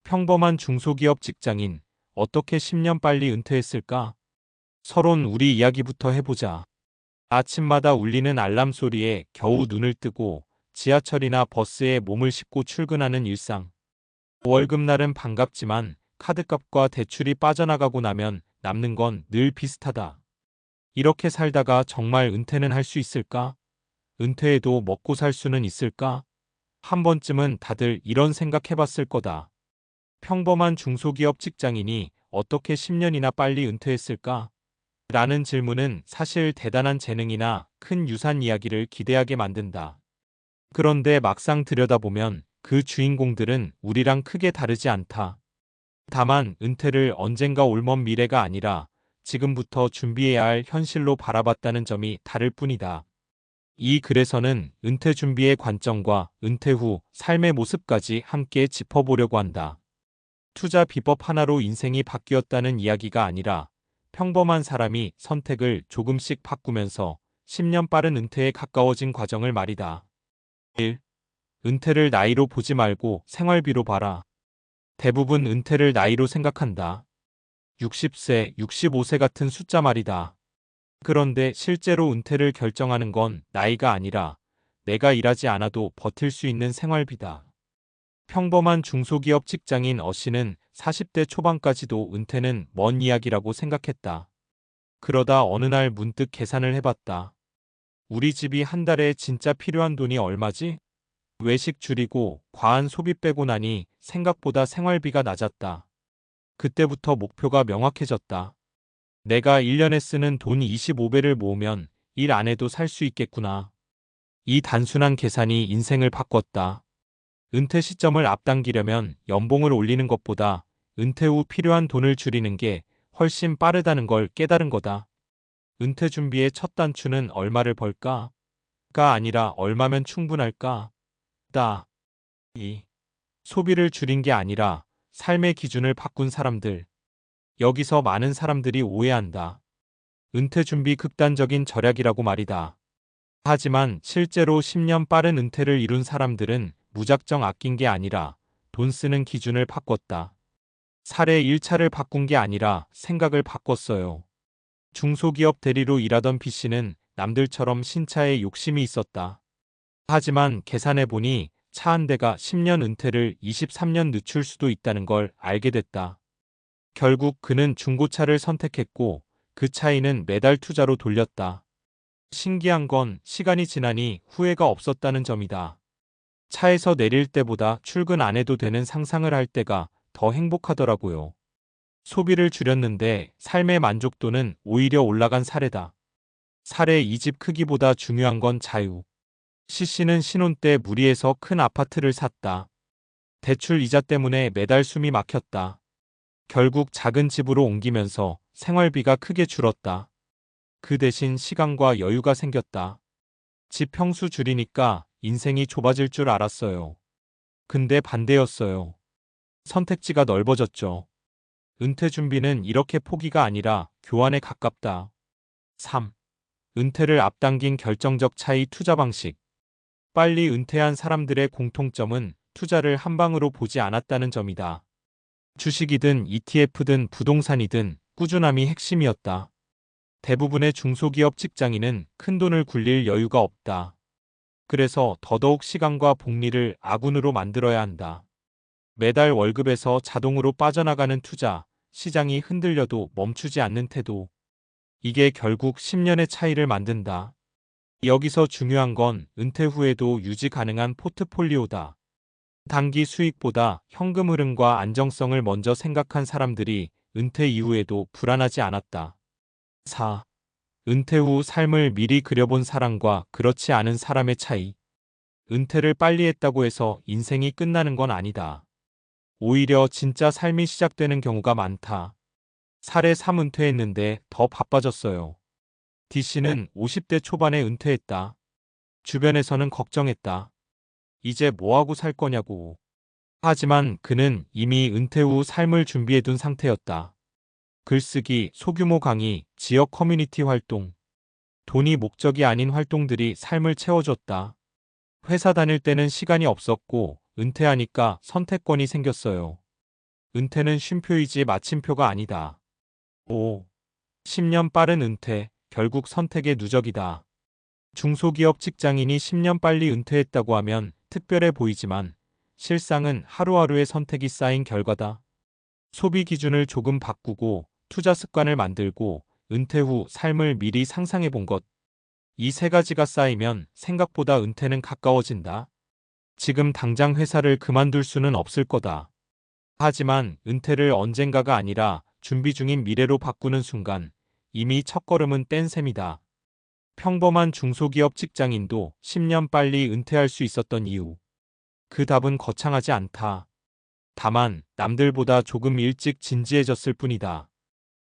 평범한 중소기업 직장인, 어떻게 10년 빨리 은퇴했을까? 서론 우리 이야기부터 해보자. 아침마다 울리는 알람 소리에 겨우 눈을 뜨고 지하철이나 버스에 몸을 싣고 출근하는 일상. 월급날은 반갑지만 카드값과 대출이 빠져나가고 나면 남는 건 늘 비슷하다. 이렇게 살다가 정말 은퇴는 할 수 있을까? 은퇴해도 먹고 살 수는 있을까? 한 번쯤은 다들 이런 생각 해봤을 거다. 평범한 중소기업 직장인이 어떻게 10년이나 빨리 은퇴했을까? 라는 질문은 사실 대단한 재능이나 큰 유산 이야기를 기대하게 만든다. 그런데 막상 들여다보면 그 주인공들은 우리랑 크게 다르지 않다. 다만 은퇴를 언젠가 올 먼 미래가 아니라 지금부터 준비해야 할 현실로 바라봤다는 점이 다를 뿐이다. 이 글에서는 은퇴 준비의 관점과 은퇴 후 삶의 모습까지 함께 짚어보려고 한다. 투자 비법 하나로 인생이 바뀌었다는 이야기가 아니라 평범한 사람이 선택을 조금씩 바꾸면서 10년 빠른 은퇴에 가까워진 과정을 말이다. 1. 은퇴를 나이로 보지 말고 생활비로 봐라. 대부분 은퇴를 나이로 생각한다. 60세, 65세 같은 숫자 말이다. 그런데 실제로 은퇴를 결정하는 건 나이가 아니라 내가 일하지 않아도 버틸 수 있는 생활비다. 평범한 중소기업 직장인 어씨는 40대 초반까지도 은퇴는 먼 이야기라고 생각했다. 그러다 어느 날 문득 계산을 해봤다. 우리 집이 한 달에 진짜 필요한 돈이 얼마지? 외식 줄이고 과한 소비 빼고 나니 생각보다 생활비가 낮았다. 그때부터 목표가 명확해졌다. 내가 1년에 쓰는 돈 25배를 모으면 일 안 해도 살 수 있겠구나. 이 단순한 계산이 인생을 바꿨다. 은퇴 시점을 앞당기려면 연봉을 올리는 것보다 은퇴 후 필요한 돈을 줄이는 게 훨씬 빠르다는 걸 깨달은 거다. 은퇴 준비의 첫 단추는 얼마를 벌까? 가 아니라 얼마면 충분할까? 다. 2. 소비를 줄인 게 아니라 삶의 기준을 바꾼 사람들. 여기서 많은 사람들이 오해한다. 은퇴 준비 극단적인 절약이라고 말이다. 하지만 실제로 10년 빠른 은퇴를 이룬 사람들은 무작정 아낀 게 아니라 돈 쓰는 기준을 바꿨다. 사례 1차를 바꾼 게 아니라 생각을 바꿨어요. 중소기업 대리로 일하던 B씨는 남들처럼 신차에 욕심이 있었다. 하지만 계산해보니 차 한 대가 10년 은퇴를 23년 늦출 수도 있다는 걸 알게 됐다. 결국 그는 중고차를 선택했고 그 차이는 매달 투자로 돌렸다. 신기한 건 시간이 지나니 후회가 없었다는 점이다. 차에서 내릴 때보다 출근 안 해도 되는 상상을 할 때가 더 행복하더라고요. 소비를 줄였는데 삶의 만족도는 오히려 올라간 사례다. 사례 2집 크기보다 중요한 건 자유. C씨는 신혼 때 무리해서 큰 아파트를 샀다. 대출 이자 때문에 매달 숨이 막혔다. 결국 작은 집으로 옮기면서 생활비가 크게 줄었다. 그 대신 시간과 여유가 생겼다. 집 평수 줄이니까 인생이 좁아질 줄 알았어요. 근데 반대였어요. 선택지가 넓어졌죠. 은퇴 준비는 이렇게 포기가 아니라 교환에 가깝다. 3. 은퇴를 앞당긴 결정적 차이 투자 방식. 빨리 은퇴한 사람들의 공통점은 투자를 한 방으로 보지 않았다는 점이다. 주식이든 ETF든 부동산이든 꾸준함이 핵심이었다. 대부분의 중소기업 직장인은 큰돈을 굴릴 여유가 없다. 그래서 더더욱 시간과 복리를 아군으로 만들어야 한다. 매달 월급에서 자동으로 빠져나가는 투자, 시장이 흔들려도 멈추지 않는 태도. 이게 결국 10년의 차이를 만든다. 여기서 중요한 건 은퇴 후에도 유지 가능한 포트폴리오다. 단기 수익보다 현금 흐름과 안정성을 먼저 생각한 사람들이 은퇴 이후에도 불안하지 않았다. 4. 은퇴 후 삶을 미리 그려본 사람과 그렇지 않은 사람의 차이. 은퇴를 빨리 했다고 해서 인생이 끝나는 건 아니다. 오히려 진짜 삶이 시작되는 경우가 많다. 사례 3 은퇴했는데 더 바빠졌어요. D씨는 50대 초반에 은퇴했다. 주변에서는 걱정했다. 이제 뭐하고 살 거냐고. 하지만 그는 이미 은퇴 후 삶을 준비해둔 상태였다. 글쓰기, 소규모 강의, 지역 커뮤니티 활동. 돈이 목적이 아닌 활동들이 삶을 채워줬다. 회사 다닐 때는 시간이 없었고 은퇴하니까 선택권이 생겼어요. 은퇴는 쉼표이지 마침표가 아니다. 5. 10년 빠른 은퇴, 결국 선택의 누적이다. 중소기업 직장인이 10년 빨리 은퇴했다고 하면 특별해 보이지만 실상은 하루하루의 선택이 쌓인 결과다. 소비 기준을 조금 바꾸고 투자 습관을 만들고 은퇴 후 삶을 미리 상상해 본 것. 이 세 가지가 쌓이면 생각보다 은퇴는 가까워진다. 지금 당장 회사를 그만둘 수는 없을 거다. 하지만 은퇴를 언젠가가 아니라 준비 중인 미래로 바꾸는 순간 이미 첫걸음은 뗀 셈이다. 평범한 중소기업 직장인도 10년 빨리 은퇴할 수 있었던 이유. 그 답은 거창하지 않다. 다만 남들보다 조금 일찍 진지해졌을 뿐이다.